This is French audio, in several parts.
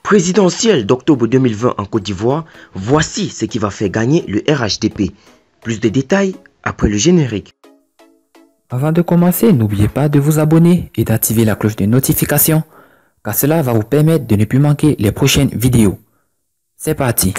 Présidentielle d'octobre 2020 en Côte d'Ivoire, voici ce qui va faire gagner le RHDP. Plus de détails après le générique. Avant de commencer, n'oubliez pas de vous abonner et d'activer la cloche de notification, car cela va vous permettre de ne plus manquer les prochaines vidéos. C'est parti!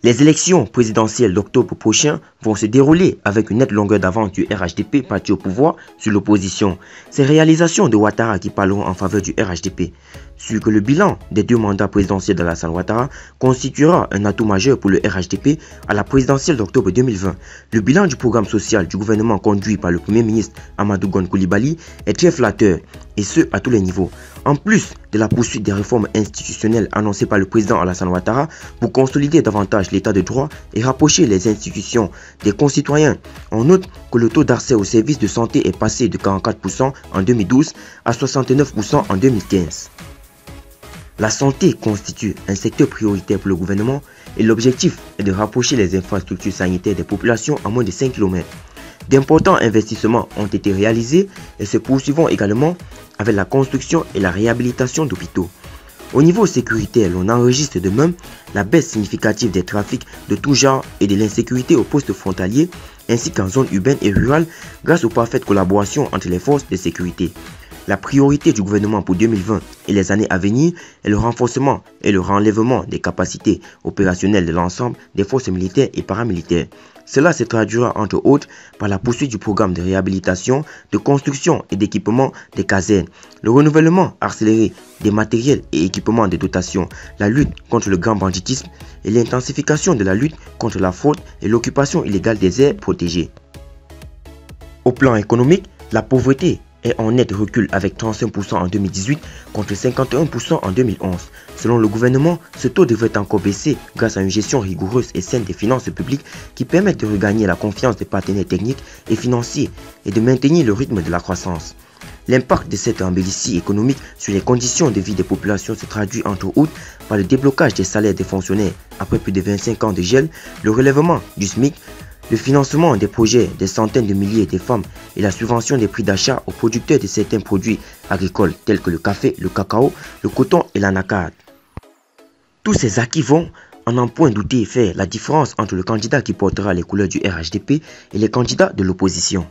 Les élections présidentielles d'octobre prochain vont se dérouler avec une nette longueur d'avance du RHDP parti au pouvoir sur l'opposition. Ces réalisations de Ouattara qui parleront en faveur du RHDP. Sur que le bilan des deux mandats présidentiels d'Alassane Ouattara constituera un atout majeur pour le RHDP à la présidentielle d'octobre 2020. Le bilan du programme social du gouvernement conduit par le Premier ministre Amadou Gon Coulibaly est très flatteur, et ce à tous les niveaux. En plus de la poursuite des réformes institutionnelles annoncées par le président Alassane Ouattara pour consolider davantage l'état de droit et rapprocher les institutions des concitoyens. On note que le taux d'accès aux services de santé est passé de 44% en 2012 à 69% en 2015. La santé constitue un secteur prioritaire pour le gouvernement et l'objectif est de rapprocher les infrastructures sanitaires des populations à moins de 5 km. D'importants investissements ont été réalisés et se poursuivront également avec la construction et la réhabilitation d'hôpitaux. Au niveau sécuritaire, l'on enregistre de même la baisse significative des trafics de tout genre et de l'insécurité aux postes frontaliers ainsi qu'en zone urbaine et rurale grâce aux parfaites collaborations entre les forces de sécurité. La priorité du gouvernement pour 2020 et les années à venir est le renforcement et le renlèvement des capacités opérationnelles de l'ensemble des forces militaires et paramilitaires. Cela se traduira entre autres par la poursuite du programme de réhabilitation, de construction et d'équipement des casernes, le renouvellement accéléré des matériels et équipements de dotation, la lutte contre le grand banditisme et l'intensification de la lutte contre la fraude et l'occupation illégale des aires protégées. Au plan économique, la pauvreté est en net recul avec 35% en 2018 contre 51% en 2011. Selon le gouvernement, ce taux devrait encore baisser grâce à une gestion rigoureuse et saine des finances publiques qui permettent de regagner la confiance des partenaires techniques et financiers et de maintenir le rythme de la croissance. L'impact de cette embellissie économique sur les conditions de vie des populations se traduit entre autres par le déblocage des salaires des fonctionnaires après plus de 25 ans de gel, le relèvement du SMIC, le financement des projets des centaines de milliers de femmes et la subvention des prix d'achat aux producteurs de certains produits agricoles tels que le café, le cacao, le coton et l'anacarde. Tous ces acquis vont, en un point douter, faire la différence entre le candidat qui portera les couleurs du RHDP et les candidats de l'opposition.